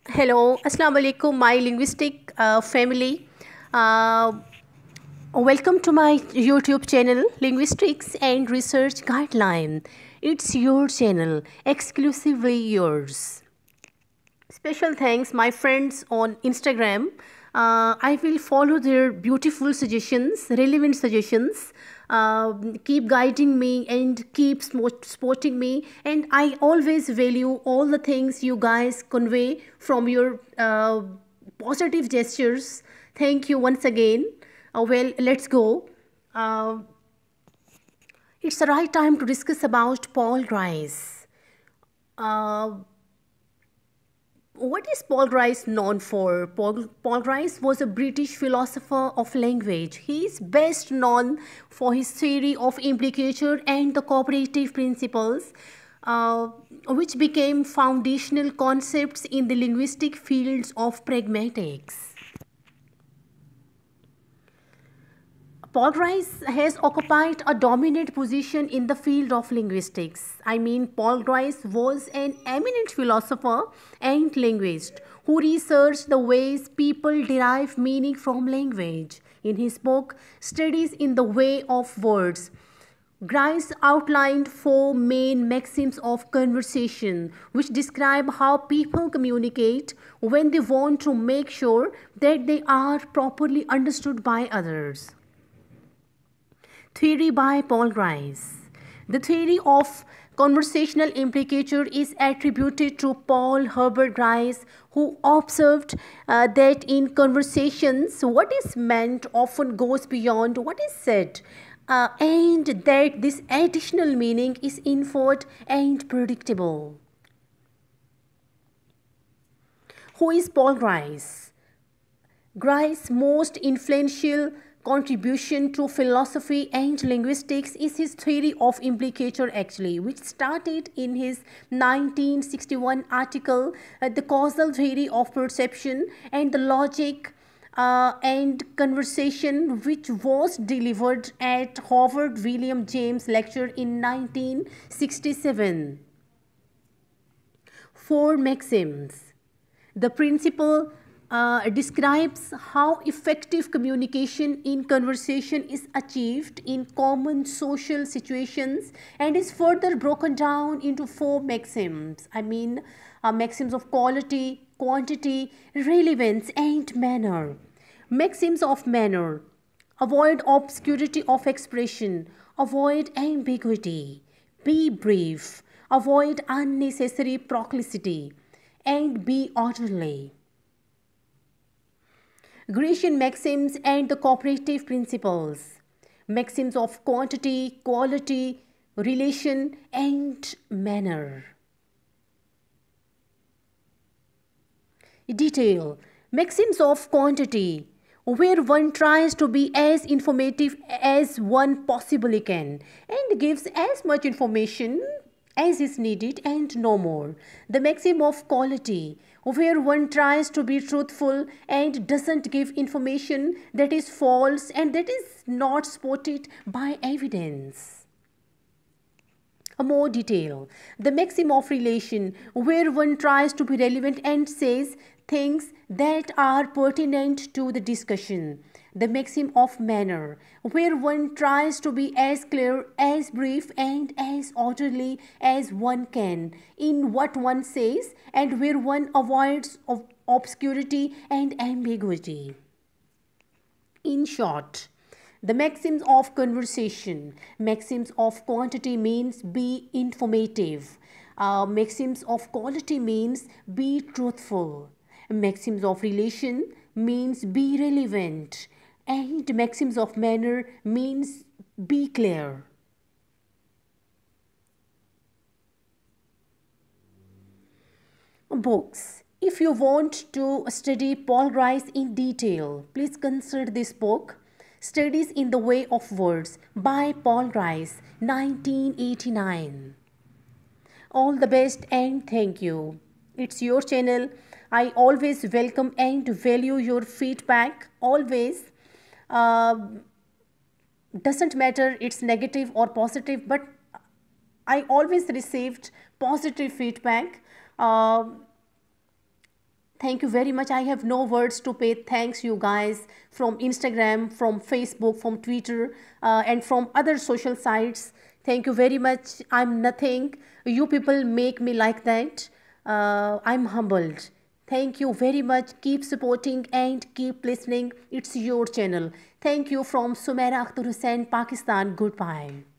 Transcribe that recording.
Hello, Assalamu alaikum, my linguistic family. Uh, Welcome to my YouTube channel, Linguistics and Research Guideline. It's your channel, exclusively yours. Special thanks, my friends on Instagram. I will follow their beautiful suggestions, relevant suggestions. Keep guiding me and keep supporting me. And I always value all the things you guys convey from your positive gestures. Thank you once again. Well, let's go. Uh, it's the right time to discuss about Paul Grice. Uh, what is Paul Grice known for? Paul Grice was a British philosopher of language. He is best known for his theory of implicature and the cooperative principles, uh, which became foundational concepts in the linguistic fields of pragmatics. Paul Grice has occupied a dominant position in the field of linguistics. Paul Grice was an eminent philosopher and linguist who researched the ways people derive meaning from language. In his book, Studies in the Way of Words, Grice outlined four main maxims of conversation which describe how people communicate when they want to make sure that they are properly understood by others. Theory by Paul Grice. The theory of conversational implicature is attributed to Paul Herbert Grice, who observed that in conversations, what is meant often goes beyond what is said, and that this additional meaning is inferred and predictable. Who is Paul Grice? Grice's most influential contribution to philosophy and linguistics is his theory of implicature actually, which started in his 1961 article, The Causal Theory of Perception and the Logic and Conversation, which was delivered at Harvard William James Lecture in 1967. Four maxims. The principle describes how effective communication in conversation is achieved in common social situations and is further broken down into four maxims. Maxims of quality, quantity, relevance, and manner. Maxims of manner. Avoid obscurity of expression. Avoid ambiguity. Be brief. Avoid unnecessary prolixity. And be orderly. Grecian maxims and the cooperative principles. Maxims of quantity, quality, relation, and manner. Detail. Maxims of quantity, where one tries to be as informative as one possibly can and gives as much information as is needed and no more. The maxim of quality, where one tries to be truthful and doesn't give information that is false and that is not supported by evidence. A more detail. The maxim of relation, where one tries to be relevant and says things that are pertinent to the discussion. The maxim of manner, where one tries to be as clear, as brief, and as orderly as one can in what one says, and where one avoids obscurity and ambiguity. In short, the maxims of conversation. Maxims of quantity means be informative. Maxims of quality means be truthful. Maxims of relation means be relevant. And maxims of manner means be clear. Books. If you want to study Paul Grice in detail, please consider this book, Studies in the Way of Words by Paul Grice, 1989. All the best and thank you. It's your channel. I always welcome and value your feedback. Always. Doesn't matter it's negative or positive, but I always received positive feedback. Thank you very much. I have no words to pay thanks you guys from Instagram, from Facebook, from Twitter, and from other social sites. Thank you very much. I'm nothing. You people make me like that. I'm humbled. Thank you very much. Keep supporting and keep listening. It's your channel. Thank you from Sumaira Akhtar Hussain, Pakistan. Goodbye.